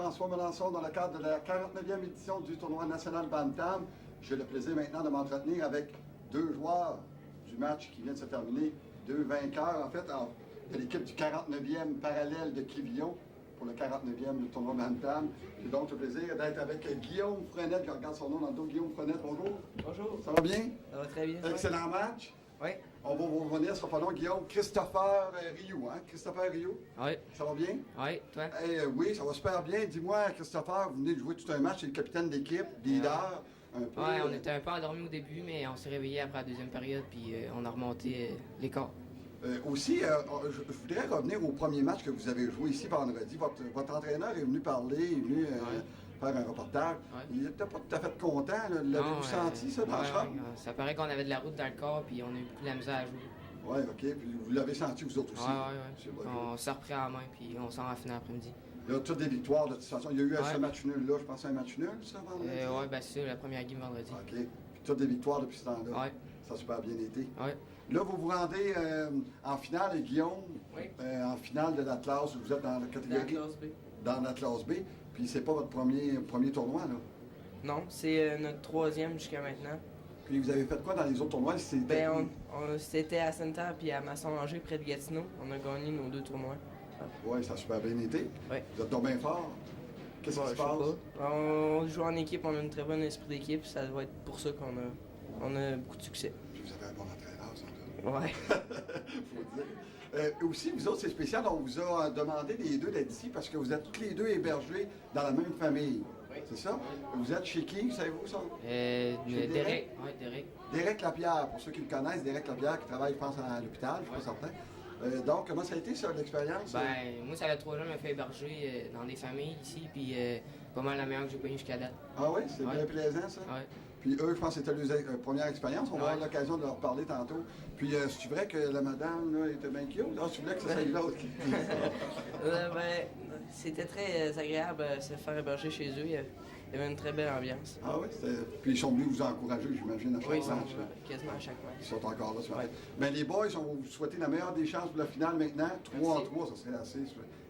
François Melançon dans le cadre de la 49e édition du tournoi national Bantam. J'ai le plaisir maintenant de m'entretenir avec deux joueurs du match qui vient de se terminer, deux vainqueurs en fait de l'équipe du 49e parallèle de Quévillon pour le 49e du tournoi Bantam. J'ai donc le plaisir d'être avec Guillaume Frenette, je regarde son nom dans le dos. Guillaume Frenette, bonjour. Bonjour. Ça va bien? Ça va très bien. Excellent match. Oui. On va vous revenir, ce sera pas long, Guillaume. Christopher Rioux, hein? Christopher Rioux? Oui. Ça va bien? Oui, toi? Oui, ça va super bien. Dis-moi, Christopher, vous venez de jouer tout un match, c'est le capitaine d'équipe, leader, un peu. Oui, on était un peu endormis au début, mais on s'est réveillé après la deuxième période, puis on a remonté l'écart. Aussi, je voudrais revenir au premier match que vous avez joué ici vendredi. Votre entraîneur est venu parler, est venu faire un reportage. Ouais. Il n'était pas tout à fait content. L'avez-vous senti, ça, dans le champ? Ça paraît qu'on avait de la route dans le corps, puis on a eu beaucoup de la misère à jouer. Oui, OK. Puis vous l'avez senti, vous autres aussi? Oui. On s'est repris en main, puis on s'en va finir après-midi. Il y a toutes des victoires de toute façon. Il y a eu ce match nul-là, je pense, un match nul, ça, vendredi? Oui, ben c'est ça, la première game vendredi. OK. Puis toutes des victoires depuis ce temps-là? Oui. Ça a super bien été? Oui. Là, vous vous rendez en finale, Guillaume, en finale de l'Atlas, vous êtes dans la catégorie... Dans la classe B. Dans l'Atlas B, puis c'est pas votre premier tournoi, là? Non, c'est notre troisième jusqu'à maintenant. Puis vous avez fait quoi dans les autres tournois? C'était à Sainte-Terre puis à Masson-Angers, près de Gatineau. On a gagné nos deux tournois. Oui, ça a super bien été. Oui. Vous êtes donc bien fort. Qu'est-ce qui se passe? On joue en équipe, on a un très bon esprit d'équipe. Ça doit être pour ça qu'on a beaucoup de succès. Puis vous avez un bon entraîneur, sans doute. Oui. Faut dire. Aussi, vous autres, c'est spécial, on vous a demandé les deux d'être ici parce que vous êtes tous les deux hébergés dans la même famille. Oui. C'est ça? Vous êtes chez qui, savez-vous ça? Derek. Oui, Derek. Derek Lapierre, pour ceux qui le connaissent, Derek Lapierre qui travaille, je pense, à l'hôpital, je ne suis pas certain. Donc, comment ça a été, ça, l'expérience? Moi, ça fait 3 ans que je me fait héberger dans des familles ici, puis pas mal la meilleure que j'ai connue jusqu'à date. Ah oui, c'est bien plaisant, ça? Oui. Puis eux, je pense que c'était leur première expérience. On va avoir l'occasion de leur parler tantôt. Puis, c'est vrai que la madame, là, était bien cute. Alors, tu voulais que ça soit l'autre qui dise ça? C'était très agréable de se faire héberger chez eux. Il y avait une très belle ambiance. Ah oui? Puis, ils sont venus vous encourager, j'imagine, à chaque match. Oui, quasiment à chaque match. Ils sont encore là. Ouais. Mais les boys, on va vous souhaiter la meilleure des chances pour la finale maintenant. 3-3, ça serait assez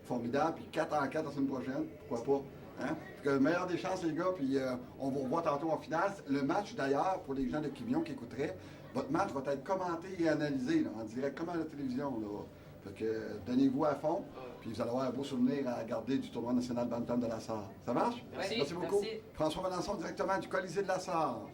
formidable. Puis 4-4 la semaine prochaine, pourquoi pas? Hein? Le meilleur des chances, les gars, puis on vous revoit tantôt en finale. Le match, d'ailleurs, pour les gens de Quévillon qui écouteraient, votre match va être commenté et analysé là, en direct, comme à la télévision. Là. Fait que donnez-vous à fond, puis vous allez avoir un beau souvenir à garder du tournoi national Bantam de la Sarre. Ça marche? Merci beaucoup. François Melançon, directement du Colisée de la Sarre.